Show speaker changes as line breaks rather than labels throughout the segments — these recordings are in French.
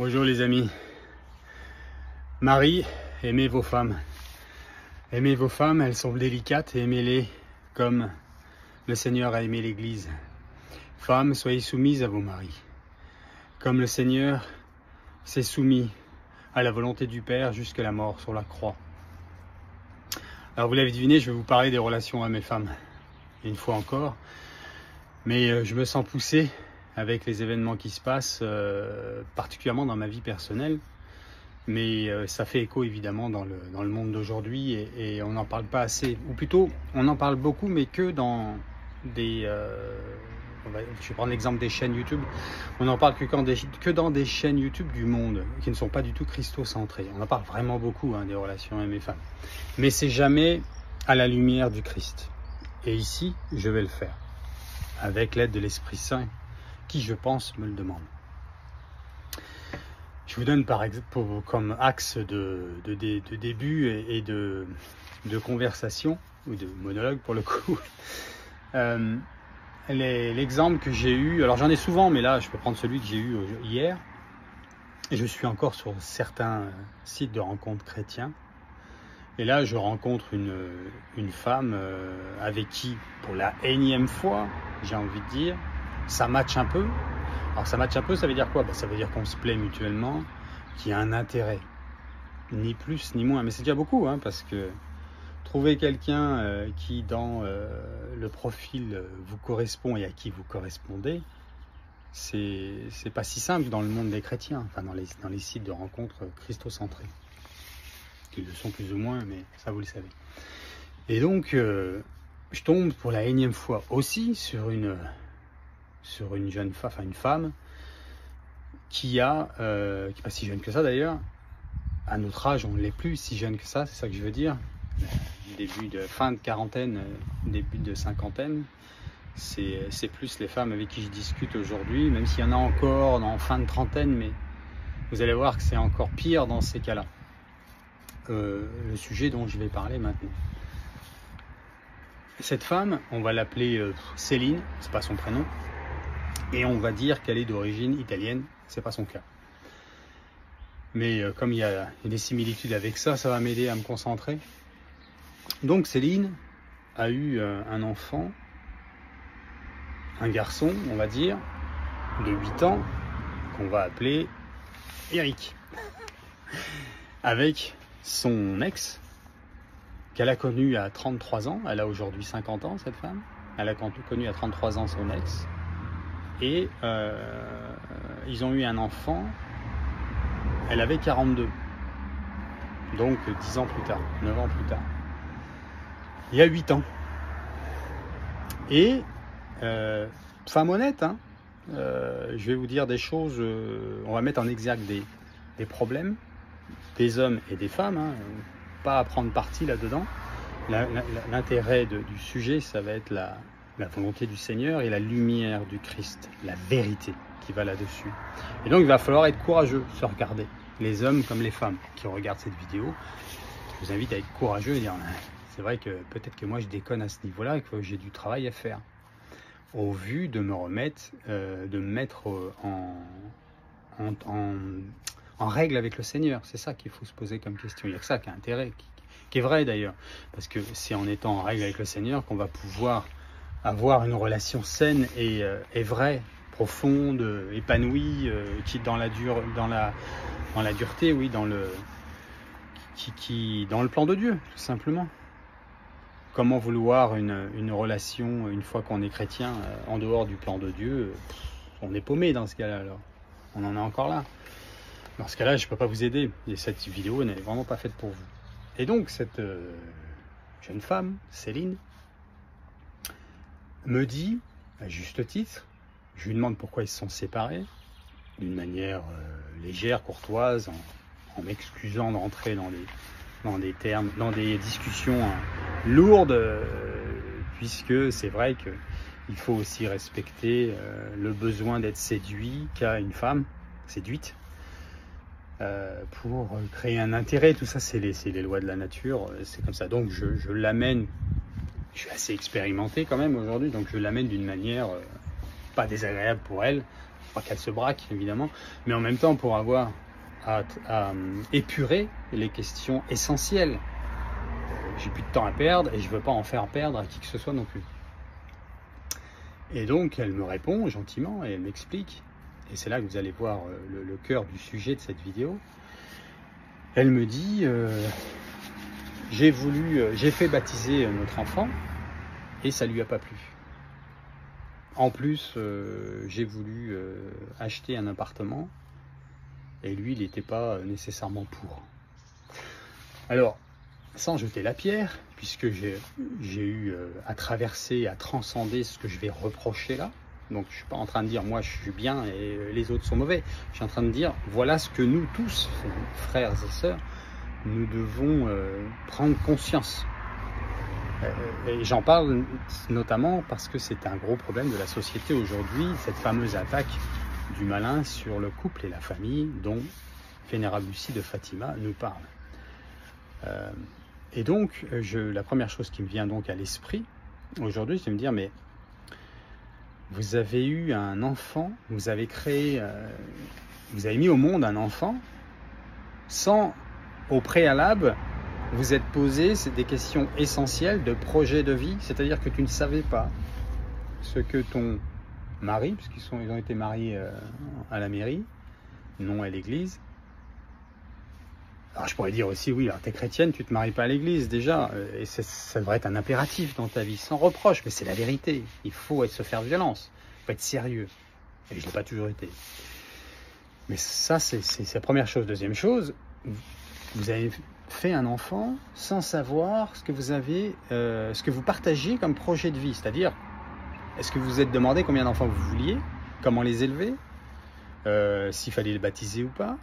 Bonjour les amis. Marie, aimez vos femmes. Aimez vos femmes, elles sont délicates et aimez-les comme le Seigneur a aimé l'Église. Femmes, soyez soumises à vos maris. Comme le Seigneur s'est soumis à la volonté du Père jusqu'à la mort sur la croix. Alors vous l'avez deviné, je vais vous parler des relations à mes femmes. Une fois encore. Mais je me sens poussé avec les événements qui se passent, particulièrement dans ma vie personnelle. Mais ça fait écho évidemment dans le monde d'aujourd'hui et on n'en parle pas assez. Ou plutôt, on en parle beaucoup, mais que dans des... je vais prendre l'exemple des chaînes YouTube. On n'en parle que dans des chaînes YouTube du monde, qui ne sont pas du tout christocentrées. On en parle vraiment beaucoup, des relations hommes et femmes. Mais c'est jamais à la lumière du Christ. Et ici, je vais le faire, avec l'aide de l'Esprit Saint, qui, je pense, me le demande. Je vous donne par exemple comme axe de début et de conversation, ou de monologue pour le coup, l'exemple que j'ai eu. Alors j'en ai souvent, mais là je peux prendre celui que j'ai eu hier. Et je suis encore sur certains sites de rencontres chrétiens. Et là je rencontre une femme avec qui, pour la énième fois, j'ai envie de dire, ça match un peu. Alors ça match un peu, ça veut dire quoi? Ça veut dire qu'on se plaît mutuellement, qu'il y a un intérêt, ni plus ni moins. Mais c'est déjà beaucoup, parce que trouver quelqu'un qui dans le profil vous correspond et à qui vous correspondez, c'est pas si simple dans le monde des chrétiens, enfin dans les sites de rencontres christocentrés, qui le sont plus ou moins, mais ça vous le savez. Et donc je tombe pour la énième fois aussi sur une jeune femme, enfin une femme qui est pas si jeune que ça d'ailleurs. À notre âge, on ne l'est plus si jeune que ça, c'est ça que je veux dire. Fin de quarantaine, début de cinquantaine, c'est plus les femmes avec qui je discute aujourd'hui, même s'il y en a encore en fin de trentaine, mais vous allez voir que c'est encore pire dans ces cas-là. Le sujet dont je vais parler maintenant. Cette femme, on va l'appeler Céline, c'est pas son prénom. Et on va dire qu'elle est d'origine italienne, c'est pas son cas. Mais comme il y a des similitudes avec ça, ça va m'aider à me concentrer. Donc Céline a eu un enfant, un garçon, on va dire, de 8 ans, qu'on va appeler Eric. Avec son ex, qu'elle a connu à 33 ans, elle a aujourd'hui 50 ans cette femme, elle a connu à 33 ans son ex. Et ils ont eu un enfant, elle avait 42, donc 10 ans plus tard, 9 ans plus tard, il y a 8 ans. Et femme honnête, je vais vous dire des choses, on va mettre en exergue des problèmes des hommes et des femmes, pas à prendre parti là-dedans. L'intérêt du sujet, ça va être la volonté du Seigneur et la lumière du Christ, la vérité qui va là-dessus. Et donc il va falloir être courageux, se regarder, les hommes comme les femmes qui regardent cette vidéo. Je vous invite à être courageux et dire, c'est vrai que peut-être que moi je déconne à ce niveau-là et que j'ai du travail à faire, au vu de me remettre, de me mettre en règle avec le Seigneur. C'est ça qu'il faut se poser comme question. Il n'y a que ça qui a intérêt, qui est vrai d'ailleurs, parce que c'est en étant en règle avec le Seigneur qu'on va pouvoir avoir une relation saine et vraie, profonde, épanouie, qui dans la dureté, oui, dans le plan de Dieu, tout simplement. Comment vouloir une relation une fois qu'on est chrétien en dehors du plan de Dieu? On est paumé dans ce cas-là, alors. On en est encore là. Dans ce cas-là, je ne peux pas vous aider. Et cette vidéo n'est vraiment pas faite pour vous. Et donc, cette jeune femme, Céline, me dit, à juste titre, je lui demande pourquoi ils se sont séparés, d'une manière légère, courtoise, en m'excusant d'entrer dans des termes, dans des discussions lourdes, puisque c'est vrai qu'il faut aussi respecter le besoin d'être séduit qu'a une femme séduite, pour créer un intérêt. Tout ça, c'est les lois de la nature, c'est comme ça. Donc je l'amène. Je suis assez expérimenté quand même aujourd'hui, donc je l'amène d'une manière pas désagréable pour elle, pas qu'elle se braque évidemment, mais en même temps pour avoir à épurer les questions essentielles. J'ai plus de temps à perdre et je veux pas en faire perdre à qui que ce soit non plus. Et donc elle me répond gentiment et elle m'explique, et c'est là que vous allez voir le cœur du sujet de cette vidéo. Elle me dit j'ai fait baptiser notre enfant et ça lui a pas plu. En plus, j'ai voulu acheter un appartement et lui, il n'était pas nécessairement pour. Alors, sans jeter la pierre, puisque j'ai eu à traverser, à transcender ce que je vais reprocher là. Donc, je ne suis pas en train de dire moi je suis bien et les autres sont mauvais. Je suis en train de dire voilà ce que nous tous, frères et sœurs, nous devons prendre conscience. Et j'en parle notamment parce que c'est un gros problème de la société aujourd'hui, cette fameuse attaque du malin sur le couple et la famille dont Vénérable Lucie de Fatima nous parle. Et donc, la première chose qui me vient donc à l'esprit aujourd'hui, c'est de me dire, mais vous avez eu un enfant, vous avez créé, vous avez mis au monde un enfant sans, au préalable, vous êtes posé des questions essentielles de projet de vie, c'est-à-dire que tu ne savais pas ce que ton mari, puisqu'ils ont été mariés à la mairie, non à l'église. Alors je pourrais dire aussi, oui, alors t'es chrétienne, tu te maries pas à l'église déjà, et ça devrait être un impératif dans ta vie, sans reproche, mais c'est la vérité. Il faut se faire violence, il faut être sérieux, et je l'ai pas toujours été. Mais ça, c'est la première chose. Deuxième chose, vous avez fait un enfant sans savoir ce que vous avez, ce que vous partagez comme projet de vie. C'est-à-dire, est-ce que vous vous êtes demandé combien d'enfants vous vouliez, comment les élever, s'il fallait les baptiser ou pas,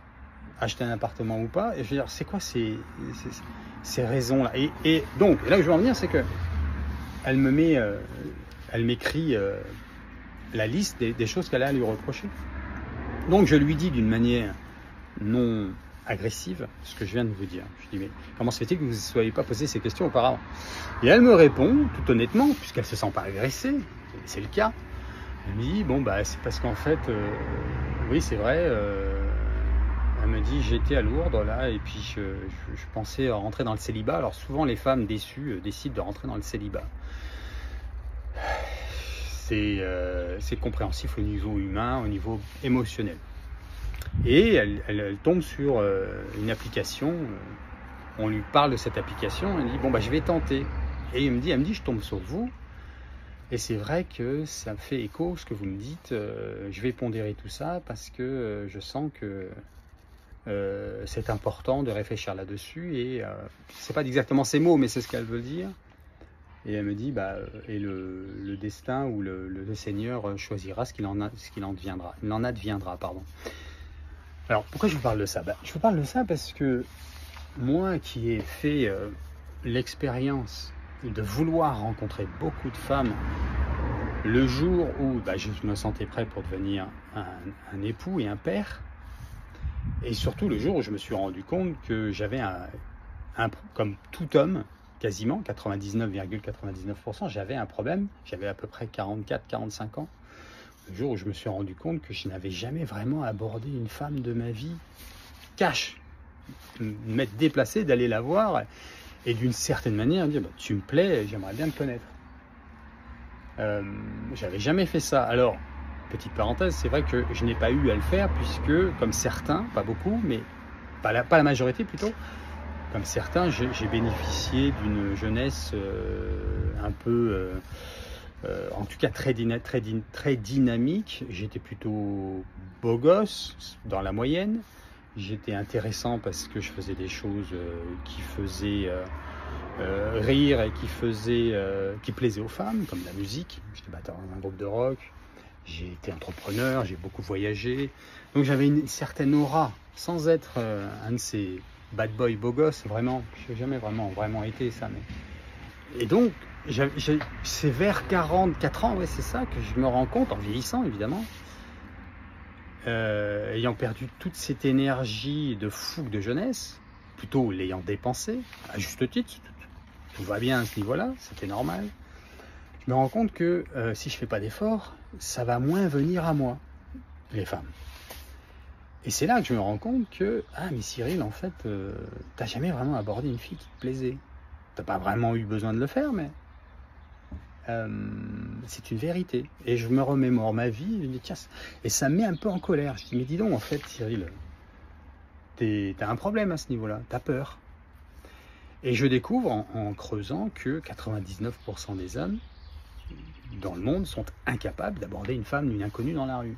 acheter un appartement ou pas. Et je veux dire, c'est quoi ces raisons-là? Et donc, là où je veux en venir, c'est que elle m'écrit la liste des choses qu'elle a à lui reprocher. Donc, je lui dis d'une manière non agressive ce que je viens de vous dire. Je dis, mais comment se fait-il que vous ne vous soyez pas posé ces questions auparavant? Et elle me répond, tout honnêtement, puisqu'elle ne se sent pas agressée, c'est le cas. Elle me dit, bon, bah, c'est parce qu'en fait, oui, c'est vrai, elle me dit, j'étais à Lourdes, là, et puis je pensais rentrer dans le célibat. Alors, souvent, les femmes déçues décident de rentrer dans le célibat. C'est compréhensif au niveau humain, au niveau émotionnel. Et elle tombe sur une application, on lui parle de cette application, elle dit bon bah je vais tenter. Et elle me dit je tombe sur vous, et c'est vrai que ça me fait écho ce que vous me dites, je vais pondérer tout ça parce que je sens que c'est important de réfléchir là-dessus, et c'est pas exactement ces mots mais c'est ce qu'elle veut dire. Et elle me dit bah et le destin ou le Seigneur choisira ce qu'il en adviendra, pardon. Alors, pourquoi je vous parle de ça? Je vous parle de ça parce que moi qui ai fait l'expérience de vouloir rencontrer beaucoup de femmes, le jour où je me sentais prêt pour devenir un époux et un père, et surtout le jour où je me suis rendu compte que j'avais comme tout homme, quasiment 99,99%, j'avais un problème, j'avais à peu près 44-45 ans. Le jour où je me suis rendu compte que je n'avais jamais vraiment abordé une femme de ma vie cash, m'être déplacé, d'aller la voir et d'une certaine manière dire tu me plais, j'aimerais bien te connaître. J'avais jamais fait ça. Alors, petite parenthèse, c'est vrai que je n'ai pas eu à le faire puisque, comme certains, pas beaucoup, mais pas la majorité plutôt, comme certains, j'ai bénéficié d'une jeunesse un peu... en tout cas très dynamique. J'étais plutôt beau gosse dans la moyenne, j'étais intéressant parce que je faisais des choses qui faisaient rire et qui plaisaient aux femmes, comme la musique. J'étais batteur dans un groupe de rock, j'ai été entrepreneur, j'ai beaucoup voyagé, donc j'avais une certaine aura sans être un de ces bad boys beau gosse, vraiment. Je n'ai jamais vraiment été ça, mais... Et donc c'est vers 44 ans, ouais, c'est ça, que je me rends compte, en vieillissant évidemment, ayant perdu toute cette énergie de fougue de jeunesse, plutôt l'ayant dépensée, à juste titre, tout va bien à ce niveau-là, c'était normal. Je me rends compte que si je fais pas d'effort, ça va moins venir à moi. les femmes. Et c'est là que je me rends compte que, ah mais Cyril, en fait, t'as jamais vraiment abordé une fille qui te plaisait. T'as pas vraiment eu besoin de le faire, mais c'est une vérité. Et je me remémore ma vie, je me dis, tiens, et ça me met un peu en colère. Je dis, mais dis donc, en fait, Cyril, t'as un problème à ce niveau-là, t'as peur. Et je découvre en creusant que 99% des hommes dans le monde sont incapables d'aborder une femme, une inconnue dans la rue.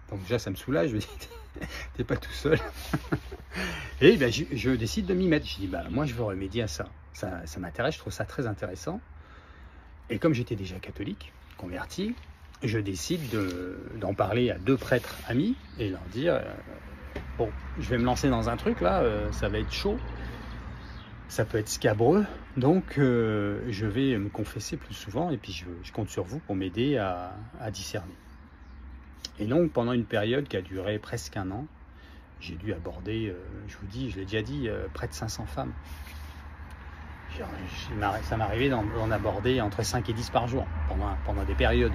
Donc déjà, ça me soulage, je me dis, t'es pas tout seul. Et ben, je décide de m'y mettre. Je dis, bah, moi, je veux remédier à ça. Ça m'intéresse, je trouve ça très intéressant. Et comme j'étais déjà catholique, converti, je décide d'en parler à 2 prêtres amis et leur dire, bon, je vais me lancer dans un truc là, ça va être chaud. Ça peut être scabreux, donc je vais me confesser plus souvent et puis je compte sur vous pour m'aider à discerner. Et donc pendant une période qui a duré presque 1 an, j'ai dû aborder, je vous dis, je l'ai déjà dit, près de 500 femmes. Ça m'arrivait d'en aborder entre 5 et 10 par jour pendant des périodes.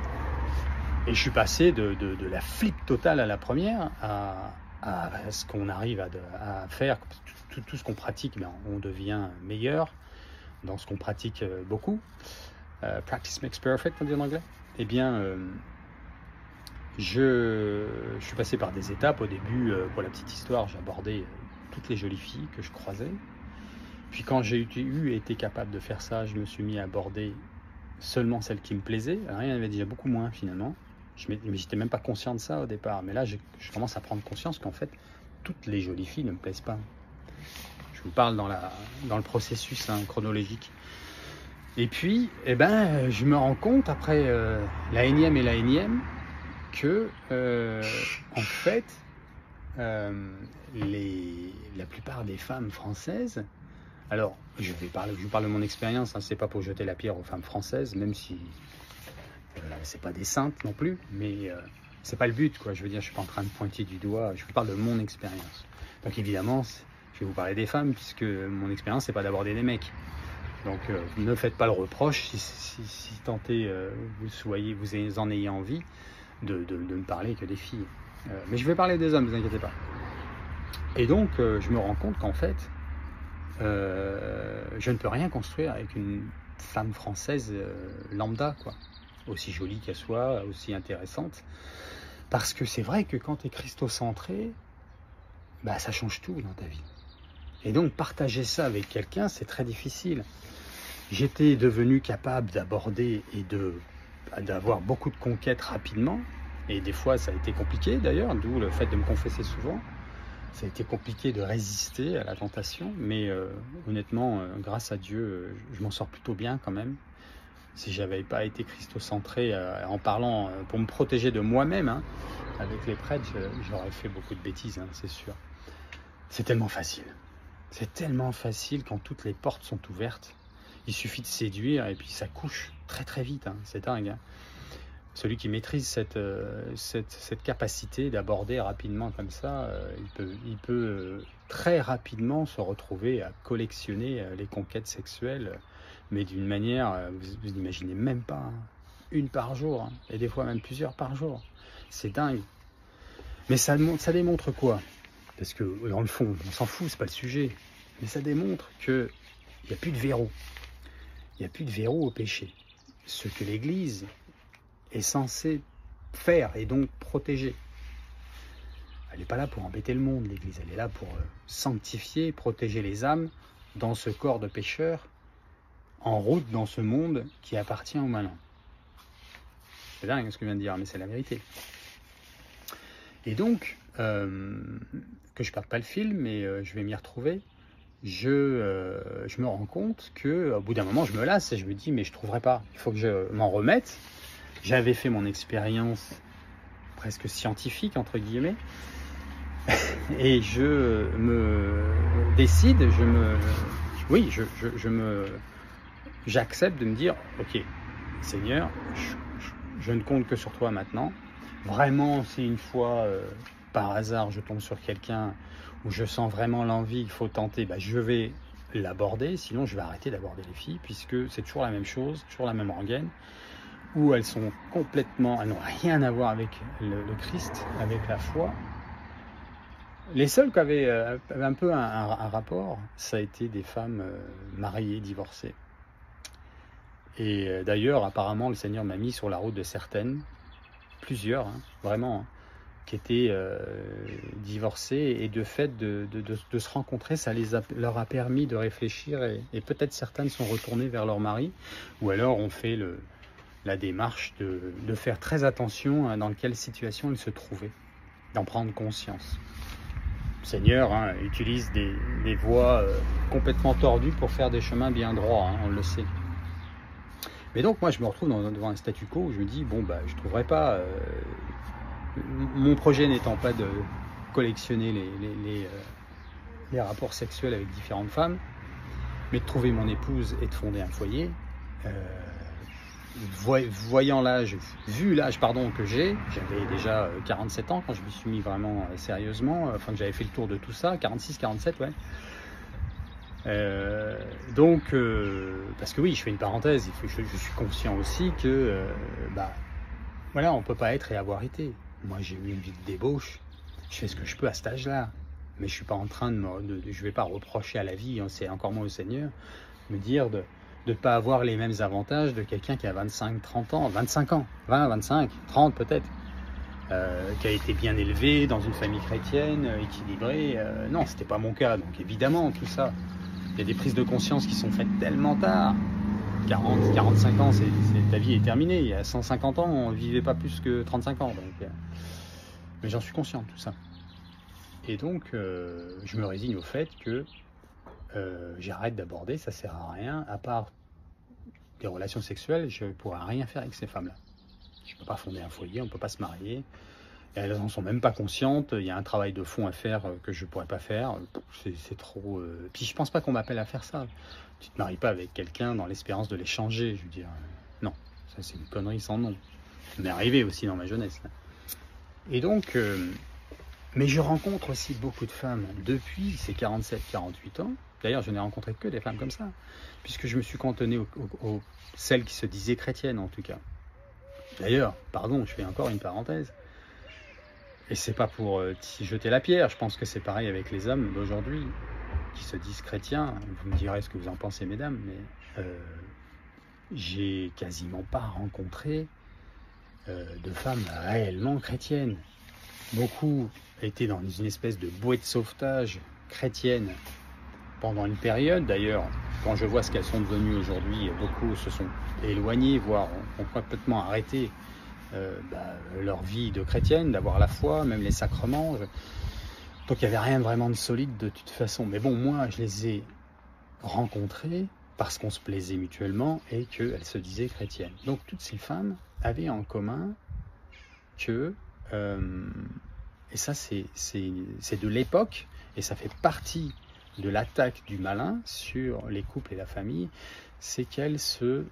Et je suis passé de la flip totale à la première à ce qu'on arrive à faire. Tout ce qu'on pratique, ben, on devient meilleur dans ce qu'on pratique beaucoup. Practice makes perfect, on dit en anglais. Eh bien, je suis passé par des étapes. Au début, pour la petite histoire, j'abordais toutes les jolies filles que je croisais. Puis quand j'ai été capable de faire ça, je me suis mis à aborder seulement celles qui me plaisaient. Alors, il y en avait déjà beaucoup moins finalement. Mais j'étais même pas conscient de ça au départ. Mais là, je commence à prendre conscience qu'en fait, toutes les jolies filles ne me plaisent pas. Je vous parle dans le processus chronologique. Et puis, eh ben, je me rends compte, après la énième et la énième, que, en fait, la plupart des femmes françaises, alors, je vous parle de mon expérience, c'est pas pour jeter la pierre aux femmes françaises, même si c'est pas des saintes non plus, mais c'est pas le but, quoi. Je veux dire, je suis pas en train de pointer du doigt, je vous parle de mon expérience. Donc évidemment, je vais vous parler des femmes, puisque mon expérience, c'est pas d'aborder des mecs. Donc ne faites pas le reproche, si tant est vous en ayez envie, de ne parler que des filles. Mais je vais parler des hommes, ne vous inquiétez pas. Et donc, je me rends compte qu'en fait, je ne peux rien construire avec une femme française lambda, quoi. Aussi jolie qu'elle soit, aussi intéressante. Parce que c'est vrai que quand tu es christocentré, bah, ça change tout dans ta vie. Et donc, partager ça avec quelqu'un, c'est très difficile. J'étais devenu capable d'aborder et d'avoir beaucoup de conquêtes rapidement. Et des fois, ça a été compliqué d'ailleurs, d'où le fait de me confesser souvent. Ça a été compliqué de résister à la tentation, mais honnêtement, grâce à Dieu, je m'en sors plutôt bien quand même. Si j'avais pas été christocentré en parlant pour me protéger de moi-même, avec les prêtres, j'aurais fait beaucoup de bêtises, c'est sûr. C'est tellement facile. C'est tellement facile quand toutes les portes sont ouvertes. Il suffit de séduire et puis ça couche très très vite, c'est dingue. Celui qui maîtrise cette capacité d'aborder rapidement comme ça, il peut très rapidement se retrouver à collectionner les conquêtes sexuelles, mais d'une manière, vous n'imaginez même pas, 1 par jour, et des fois même plusieurs par jour. C'est dingue. Mais ça démontre quoi? Parce que dans le fond, on s'en fout, c'est pas le sujet. Mais ça démontre qu'il n'y a plus de verrou. Il n'y a plus de verrou au péché. Ce que l'Église est censée faire et donc protéger. Elle n'est pas là pour embêter le monde, l'Église. Elle est là pour sanctifier, protéger les âmes dans ce corps de pécheurs, en route dans ce monde qui appartient aux malins. C'est dingue ce que je viens de dire, mais c'est la vérité. Et donc, que je ne perde pas le fil, mais je vais m'y retrouver. Je me rends compte qu'au bout d'un moment, je me lasse et je me dis, mais je ne trouverai pas. Il faut que je m'en remette. J'avais fait mon expérience presque scientifique, entre guillemets, et je me décide, j'accepte de me dire, ok, Seigneur, je ne compte que sur toi maintenant. Vraiment, si une fois, par hasard, je tombe sur quelqu'un où je sens vraiment l'envie, il faut tenter, je vais l'aborder, sinon je vais arrêter d'aborder les filles, puisque c'est toujours la même chose, toujours la même rengaine. où elles sont complètement, elles n'ont rien à voir avec le Christ, avec la foi. Les seuls qui avaient un peu un rapport, ça a été des femmes mariées, divorcées. Et d'ailleurs, apparemment, le Seigneur m'a mis sur la route de certaines, plusieurs, hein, vraiment, hein, qui étaient divorcées, et de fait de se rencontrer, ça leur a permis de réfléchir, et peut-être certaines sont retournées vers leur mari, ou alors ont fait la démarche de faire très attention à dans quelle situation ils se trouvaient, d'en prendre conscience. Le Seigneur utilise des voies complètement tordues pour faire des chemins bien droits, hein, on le sait. Mais donc moi je me retrouve devant un statu quo où je me dis, bon bah je ne trouverai pas, mon projet n'étant pas de collectionner les rapports sexuels avec différentes femmes, mais de trouver mon épouse et de fonder un foyer. Voyant l'âge, vu l'âge que j'avais déjà 47 ans quand je me suis mis vraiment sérieusement, enfin que j'avais fait le tour de tout ça, 46, 47, ouais. Donc, parce que oui, je fais une parenthèse, je suis conscient aussi que, voilà, on ne peut pas être et avoir été. Moi, j'ai eu une vie de débauche, je fais ce que je peux à cet âge-là, mais je suis pas en train je vais pas reprocher à la vie, c'est encore moins au Seigneur, me dire de ne pas avoir les mêmes avantages de quelqu'un qui a 25, 30 ans, 25 ans, 20, 25, 30 peut-être, qui a été bien élevé dans une famille chrétienne, équilibrée. Non, c'était pas mon cas, donc évidemment, tout ça. Il y a des prises de conscience qui sont faites tellement tard. 40, 45 ans, ta vie est terminée. Il y a 150 ans, on ne vivait pas plus que 35 ans. Donc, mais j'en suis conscient de tout ça. Et donc, je me résigne au fait que j'arrête d'aborder, ça sert à rien, à part des relations sexuelles, je ne pourrai rien faire avec ces femmes-là. Je ne peux pas fonder un foyer, on ne peut pas se marier. Elles n'en sont même pas conscientes, il y a un travail de fond à faire que je ne pourrais pas faire, c'est trop... Puis je ne pense pas qu'on m'appelle à faire ça. Tu ne te maries pas avec quelqu'un dans l'espérance de l'échanger, je veux dire. Non, ça c'est une connerie sans nom. Ça m'est arrivé aussi dans ma jeunesse. Là. Et donc... mais je rencontre aussi beaucoup de femmes depuis ces 47-48 ans. D'ailleurs, je n'ai rencontré que des femmes comme ça, puisque je me suis cantonné aux celles qui se disaient chrétiennes en tout cas. D'ailleurs, pardon, je fais encore une parenthèse. Et c'est pas pour jeter la pierre, je pense que c'est pareil avec les hommes d'aujourd'hui, qui se disent chrétiens. Vous me direz ce que vous en pensez, mesdames, mais j'ai quasiment pas rencontré de femmes réellement chrétiennes. Beaucoup étaient dans une espèce de bouée de sauvetage chrétienne pendant une période. D'ailleurs, quand je vois ce qu'elles sont devenues aujourd'hui, beaucoup se sont éloignés, voire ont complètement arrêté leur vie de chrétienne, d'avoir la foi, même les sacrements. Donc il n'y avait rien vraiment de solide de toute façon. Mais bon, moi, je les ai rencontrées parce qu'on se plaisait mutuellement et qu'elles se disaient chrétiennes. Donc toutes ces femmes avaient en commun que... et ça, c'est de l'époque, et ça fait partie de l'attaque du malin sur les couples et la famille, c'est qu'elles se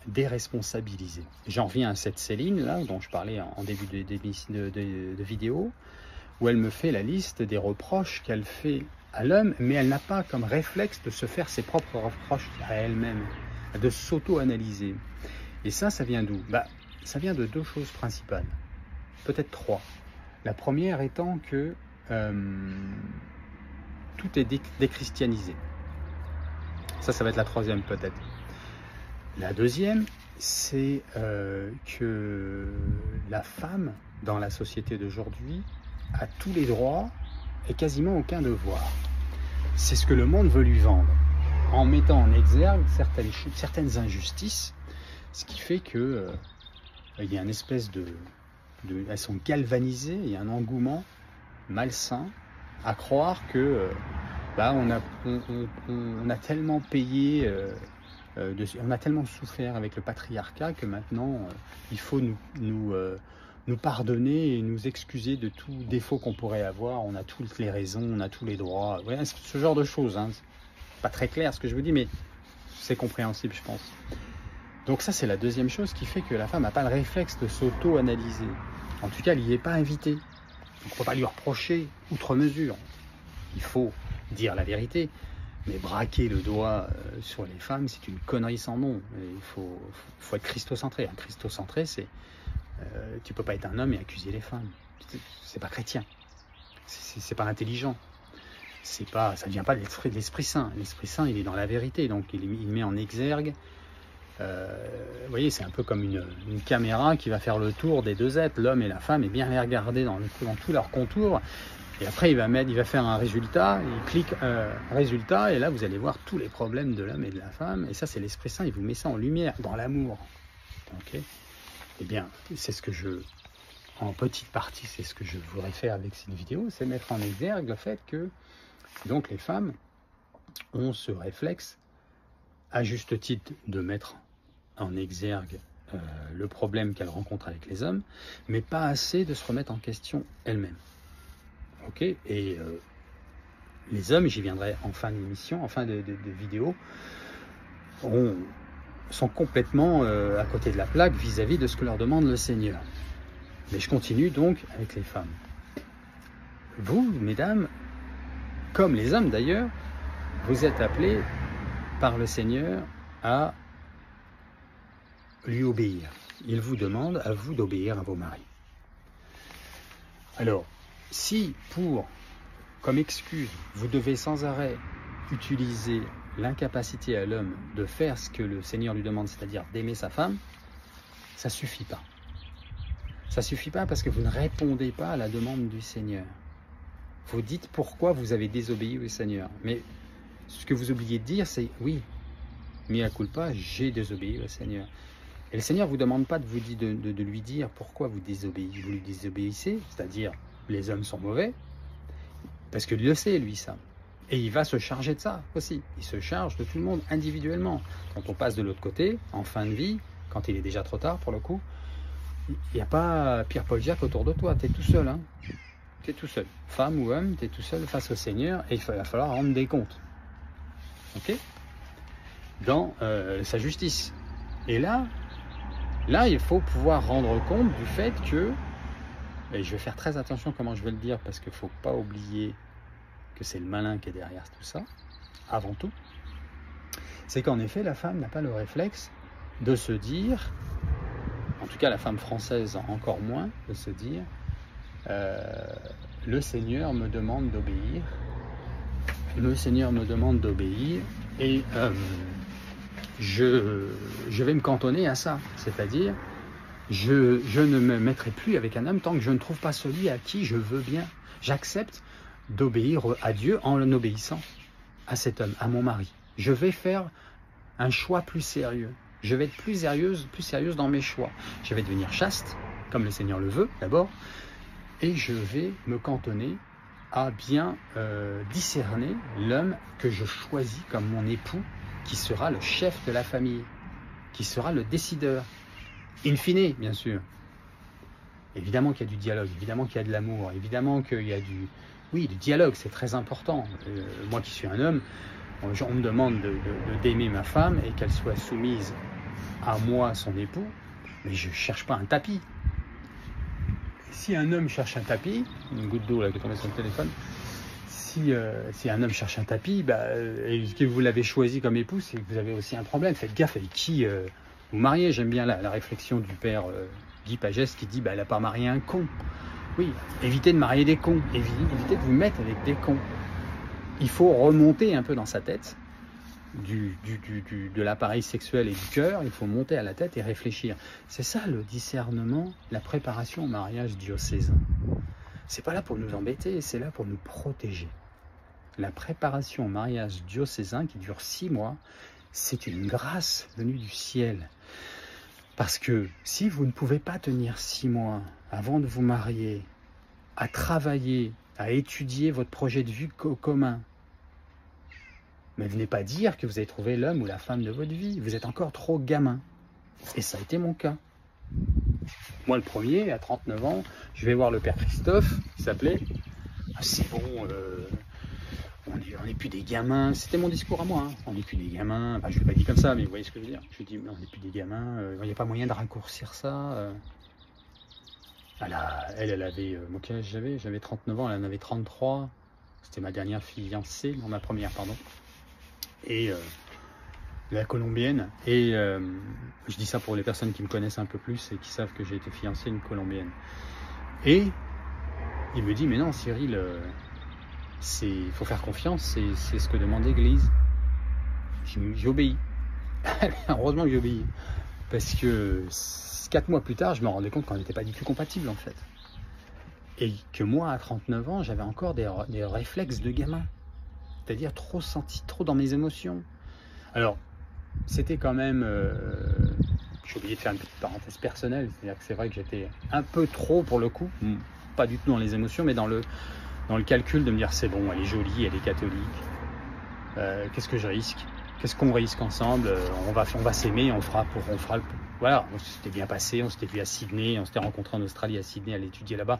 déresponsabilisaient. J'en reviens à cette Céline, là, dont je parlais en début de vidéo, où elle me fait la liste des reproches qu'elle fait à l'homme, mais elle n'a pas comme réflexe de se faire ses propres reproches à elle-même, de s'auto-analyser. Et ça vient d'où? Ça vient de deux choses principales. Peut-être trois. La première étant que tout est déchristianisé. Ça va être la troisième peut-être. La deuxième, c'est que la femme, dans la société d'aujourd'hui, a tous les droits et quasiment aucun devoir. C'est ce que le monde veut lui vendre, en mettant en exergue certaines injustices, ce qui fait que il y a une espèce elles sont galvanisées, il y a un engouement malsain à croire que on a tellement payé, on a tellement souffert avec le patriarcat que maintenant il faut nous pardonner et nous excuser de tout défaut qu'on pourrait avoir. On a toutes les raisons, on a tous les droits. Voilà, ce genre de choses. Hein. C'est pas très clair ce que je vous dis, mais c'est compréhensible, je pense. Donc ça, c'est la deuxième chose qui fait que la femme n'a pas le réflexe de s'auto-analyser. En tout cas, elle n'y est pas invitée. On ne peut pas lui reprocher outre mesure. Il faut dire la vérité. Mais braquer le doigt sur les femmes, c'est une connerie sans nom. Il faut être christocentré. Un christocentré, c'est tu peux pas être un homme et accuser les femmes. C'est pas chrétien. C'est pas intelligent. Ça vient pas de l'Esprit Saint. L'Esprit Saint, il est dans la vérité, donc il met en exergue. Vous voyez, c'est un peu comme une caméra qui va faire le tour des deux êtres, l'homme et la femme, et bien les regarder dans tous leurs contours. Et après, il va faire un résultat, il clique résultat, et là, vous allez voir tous les problèmes de l'homme et de la femme. Et ça, c'est l'Esprit Saint, il vous met ça en lumière, dans l'amour. Okay. Eh bien, en petite partie, c'est ce que je voudrais faire avec cette vidéo, c'est mettre en exergue le fait que donc les femmes ont ce réflexe, à juste titre, de mettre en exergue le problème qu'elles rencontrent avec les hommes, mais pas assez de se remettre en question elles-mêmes. Ok. Et les hommes, j'y viendrai en fin d'émission, en fin de vidéo, sont complètement à côté de la plaque vis-à-vis de ce que leur demande le Seigneur. Mais je continue donc avec les femmes. Vous, mesdames, comme les hommes d'ailleurs, vous êtes appelés par le Seigneur à lui obéir. Il vous demande à vous d'obéir à vos maris. Alors, si comme excuse, vous devez sans arrêt utiliser l'incapacité à l'homme de faire ce que le Seigneur lui demande, c'est-à-dire d'aimer sa femme, ça ne suffit pas. Ça ne suffit pas parce que vous ne répondez pas à la demande du Seigneur. Vous dites pourquoi vous avez désobéi au Seigneur. Mais ce que vous oubliez de dire, c'est oui, mea culpa, j'ai désobéi au Seigneur. Et le Seigneur ne vous demande pas de lui dire pourquoi vous désobéissez. Vous lui désobéissez, c'est-à-dire les hommes sont mauvais, parce qu'il le sait, lui, ça. Et il va se charger de ça aussi. Il se charge de tout le monde individuellement. Quand on passe de l'autre côté, en fin de vie, quand il est déjà trop tard pour le coup, il n'y a pas Pierre-Paul Jacques autour de toi. Tu es tout seul. Hein. Tu es tout seul. Femme ou homme, tu es tout seul face au Seigneur et il va falloir rendre des comptes. Ok? Dans sa justice. Et là, il faut pouvoir rendre compte du fait que, et je vais faire très attention comment je vais le dire parce qu'il ne faut pas oublier que c'est le malin qui est derrière tout ça, avant tout, c'est qu'en effet, la femme n'a pas le réflexe de se dire, en tout cas la femme française encore moins, de se dire, le Seigneur me demande d'obéir, et je vais me cantonner à ça, c'est-à-dire, je ne me mettrai plus avec un homme tant que je ne trouve pas celui à qui je veux bien. J'accepte d'obéir à Dieu en obéissant à cet homme, à mon mari. Je vais faire un choix plus sérieux. Je vais être plus sérieuse dans mes choix. Je vais devenir chaste, comme le Seigneur le veut d'abord, et je vais me cantonner à bien discerner l'homme que je choisis comme mon époux, qui sera le chef de la famille, qui sera le décideur. In fine, bien sûr. Évidemment qu'il y a du dialogue, évidemment qu'il y a de l'amour, évidemment qu'il y a du... Oui, du dialogue, c'est très important. Moi qui suis un homme, on me demande d'aimer ma femme et qu'elle soit soumise à moi, son époux, mais je ne cherche pas un tapis. Si un homme cherche un tapis, une goutte d'eau là qui est tombée sur le téléphone, si un homme cherche un tapis, et que vous l'avez choisi comme époux, c'est que vous avez aussi un problème. Faites gaffe avec qui vous mariez. J'aime bien la réflexion du père Guy Pagès qui dit elle n'a pas marié un con. Oui, évitez de marier des cons, évitez de vous mettre avec des cons. Il faut remonter un peu dans sa tête de l'appareil sexuel et du cœur, il faut monter à la tête et réfléchir. C'est ça le discernement, la préparation au mariage diocésain. C'est pas là pour nous embêter, c'est là pour nous protéger. La préparation au mariage diocésain qui dure 6 mois, c'est une grâce venue du ciel. Parce que si vous ne pouvez pas tenir 6 mois avant de vous marier, à travailler, à étudier votre projet de vie commun, mais venez pas dire que vous avez trouvé l'homme ou la femme de votre vie. Vous êtes encore trop gamin. Et ça a été mon cas. Moi, le premier, à 39 ans, je vais voir le père Christophe, qui s'appelait « Ah, c'est bon, on n'est plus des gamins. » C'était mon discours à moi. Hein. On n'est plus des gamins. Enfin, je ne l'ai pas dit comme ça, mais vous voyez ce que je veux dire. Je lui ai dit « On n'est plus des gamins. Il n'y a pas moyen de raccourcir ça. Elle avait... moi, quel âge j'avais 39 ans, elle en avait 33. C'était ma dernière fiancée, non, ma première, pardon. et la colombienne. Et je dis ça pour les personnes qui me connaissent un peu plus et qui savent que j'ai été fiancé à une colombienne. Et il me dit, mais non Cyril, il faut faire confiance, c'est ce que demande l'Église. J'ai obéi. Heureusement que j'ai obéi. Parce que 4 mois plus tard, je me rendais compte qu'on n'était pas du tout compatibles en fait. Et que moi, à 39 ans, j'avais encore des réflexes de gamin. C'est-à-dire trop dans mes émotions. Alors, c'était quand même... j'ai oublié de faire une petite parenthèse personnelle. C'est-à-dire que c'est vrai que j'étais un peu trop, pour le coup, pas du tout dans les émotions, mais dans le calcul de me dire, c'est bon, elle est jolie, elle est catholique. Qu'est-ce que je risque? Qu'est-ce qu'on risque ensemble? On va s'aimer, on fera le... Voilà, on s'était bien passé, on s'était vu à Sydney, on s'était rencontrés en Australie à Sydney, à l'étudier là-bas.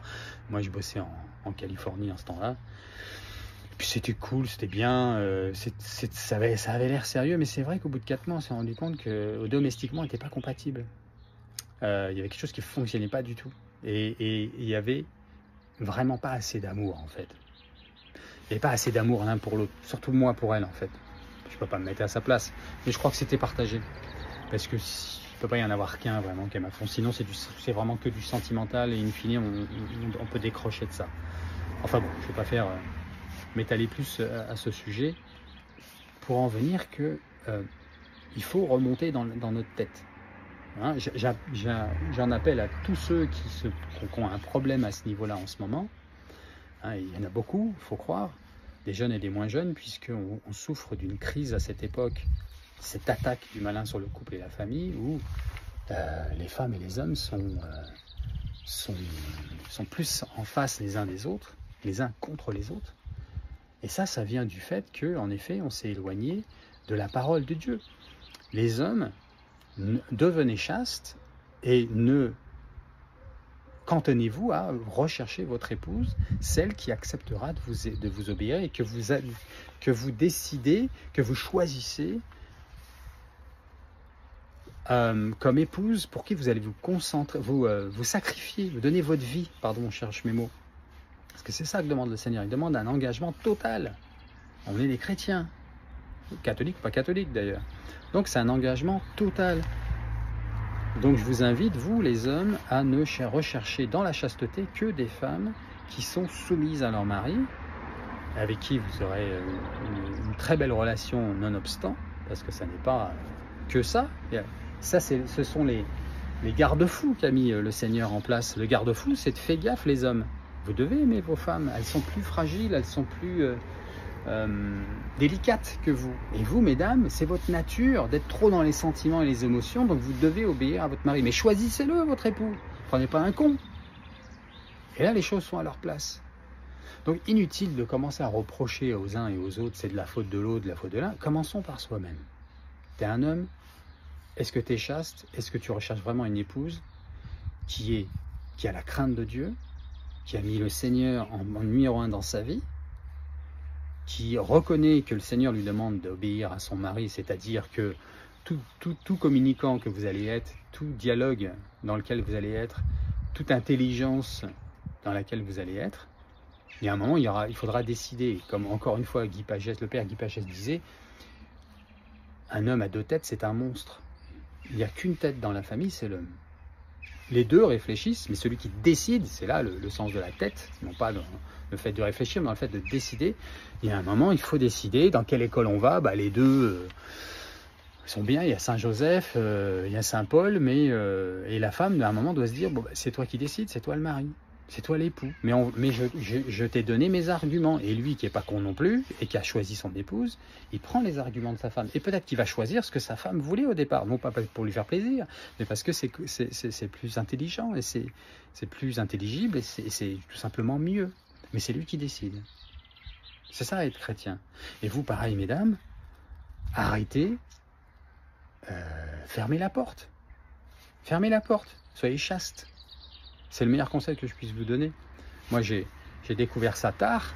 Moi, je bossais en Californie en ce temps-là. Puis c'était cool, c'était bien, ça avait l'air sérieux, mais c'est vrai qu'au bout de 4 mois, on s'est rendu compte que domestiquement, on n'était pas compatible. Il y avait quelque chose qui ne fonctionnait pas du tout. Et il n'y avait vraiment pas assez d'amour, en fait. Il n'y avait pas assez d'amour l'un pour l'autre, surtout moi pour elle, en fait. Je ne peux pas me mettre à sa place, mais je crois que c'était partagé. Parce que il ne peut pas y en avoir qu'un vraiment qui aime à fond. Sinon, c'est vraiment que du sentimental et in fine, on peut décrocher de ça. Enfin bon, je ne vais pas faire m'étaler plus à ce sujet pour en venir que il faut remonter dans notre tête. Hein, j'en appelle à tous ceux qui ont un problème à ce niveau-là en ce moment. Hein, il y en a beaucoup, il faut croire. Des jeunes et des moins jeunes, puisqu'on souffre d'une crise à cette époque, cette attaque du malin sur le couple et la famille, où les femmes et les hommes sont plus en face les uns des autres, les uns contre les autres. Et ça vient du fait qu'en effet, on s'est éloigné de la parole de Dieu. Les hommes, devenez chastes et cantonnez-vous à rechercher votre épouse, celle qui acceptera de vous obéir et que vous décidez, que vous choisissez comme épouse pour qui vous allez vous concentrer, vous sacrifier, vous donner votre vie. Pardon, on cherche mes mots. Parce que c'est ça que demande le Seigneur. Il demande un engagement total. On est des chrétiens, catholiques, pas catholiques d'ailleurs. Donc c'est un engagement total. Donc je vous invite, vous les hommes, à ne rechercher dans la chasteté que des femmes qui sont soumises à leur mari, avec qui vous aurez une très belle relation nonobstant, parce que ça n'est pas que ça. Ça, ce sont les garde-fous qu'a mis le Seigneur en place. Le garde-fou, c'est de faire gaffe les hommes. Vous devez aimer vos femmes, elles sont plus fragiles, elles sont plus délicates que vous. Et vous, mesdames, c'est votre nature d'être trop dans les sentiments et les émotions, donc vous devez obéir à votre mari. Mais choisissez-le, votre époux. Prenez pas un con. Et là, les choses sont à leur place. Donc, inutile de commencer à reprocher aux uns et aux autres, c'est de la faute de l'autre, de la faute de l'un. Commençons par soi-même. Tu es un homme, est-ce que tu es chaste? Est-ce que tu recherches vraiment une épouse qui a la crainte de Dieu, qui a mis le Seigneur en numéro 1 dans sa vie, qui reconnaît que le Seigneur lui demande d'obéir à son mari, c'est-à-dire que tout communicant que vous allez être, tout dialogue dans lequel vous allez être, toute intelligence dans laquelle vous allez être, il y a un moment, il faudra décider. Comme encore une fois, le père Guy Pagès disait, un homme à 2 têtes, c'est un monstre. Il n'y a qu'une tête dans la famille, c'est l'homme. Les deux réfléchissent, mais celui qui décide, c'est là le sens de la tête, non pas dans le fait de réfléchir, mais dans le fait de décider. Il y a un moment, il faut décider dans quelle école on va. Les deux sont bien, il y a Saint-Joseph, il y a Saint-Paul, et la femme, à un moment, doit se dire, c'est toi qui décides, c'est toi le mari, c'est toi l'époux. Mais je t'ai donné mes arguments. Et lui, qui n'est pas con non plus, et qui a choisi son épouse, il prend les arguments de sa femme. Et peut-être qu'il va choisir ce que sa femme voulait au départ. Non pas pour lui faire plaisir, mais parce que c'est plus intelligent, et c'est plus intelligible, et c'est tout simplement mieux. Mais c'est lui qui décide. C'est ça, être chrétien. Et vous, pareil, mesdames, arrêtez, fermez la porte. Fermez la porte, soyez chastes. C'est le meilleur conseil que je puisse vous donner. Moi, j'ai découvert ça tard,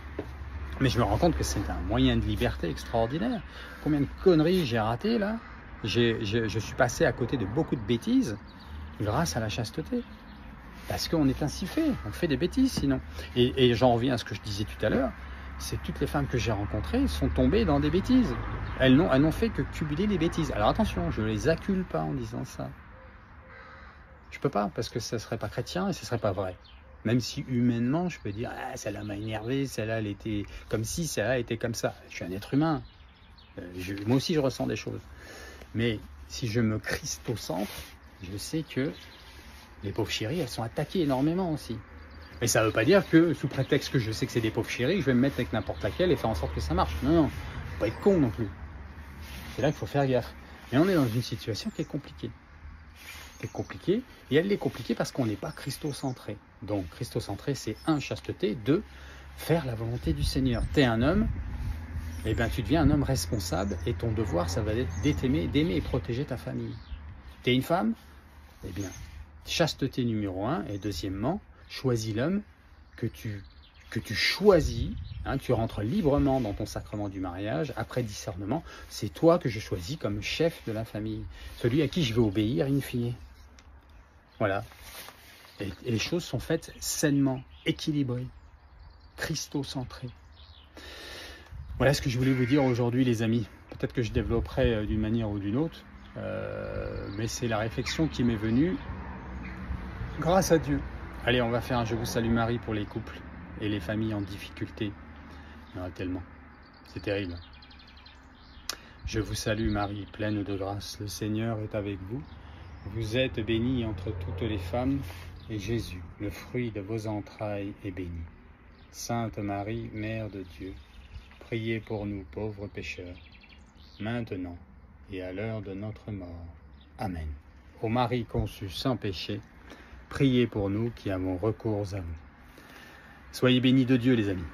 mais je me rends compte que c'est un moyen de liberté extraordinaire. Combien de conneries j'ai ratées, là. Je suis passé à côté de beaucoup de bêtises grâce à la chasteté. Parce qu'on est ainsi fait, on fait des bêtises sinon. Et j'en reviens à ce que je disais tout à l'heure. c'est que toutes les femmes que j'ai rencontrées sont tombées dans des bêtises. Elles n'ont fait que cumuler les bêtises. Alors attention, je ne les accule pas en disant ça. Je peux pas, parce que ça ne serait pas chrétien et ce ne serait pas vrai. Même si humainement, je peux dire, ah, celle-là m'a énervé, celle-là, elle était comme ci, celle-là, était comme ça. Je suis un être humain. Moi aussi, je ressens des choses. Mais si je me christocentre, je sais que les pauvres chéries, elles sont attaquées énormément aussi. Mais ça ne veut pas dire que, sous prétexte que je sais que c'est des pauvres chéries, je vais me mettre avec n'importe laquelle et faire en sorte que ça marche. Non, non, faut pas être con non plus. C'est là qu'il faut faire gaffe. Mais on est dans une situation qui est compliquée. Et elle est compliquée parce qu'on n'est pas christocentré. Donc, christocentré, c'est 1, chasteté, 2, faire la volonté du Seigneur. Tu es un homme, eh bien, tu deviens un homme responsable et ton devoir, ça va être d'aimer et protéger ta famille. Tu es une femme, eh bien, chasteté numéro 1 et deuxièmement, choisis l'homme que tu choisis, hein, tu rentres librement dans ton sacrement du mariage, après discernement, c'est toi que je choisis comme chef de la famille, celui à qui je vais obéir in fine. Voilà. Et les choses sont faites sainement, équilibrées, christocentrées. Voilà ce que je voulais vous dire aujourd'hui, les amis. Peut-être que je développerai d'une manière ou d'une autre, mais c'est la réflexion qui m'est venue grâce à Dieu. Allez, on va faire un Je vous salue Marie pour les couples et les familles en difficulté. Il y en a tellement. C'est terrible. Je vous salue Marie, pleine de grâce. Le Seigneur est avec vous. Vous êtes bénie entre toutes les femmes, et Jésus, le fruit de vos entrailles, est béni. Sainte Marie, Mère de Dieu, priez pour nous pauvres pécheurs, maintenant et à l'heure de notre mort. Amen. Ô Marie conçue sans péché, priez pour nous qui avons recours à vous. Soyez bénis de Dieu, les amis.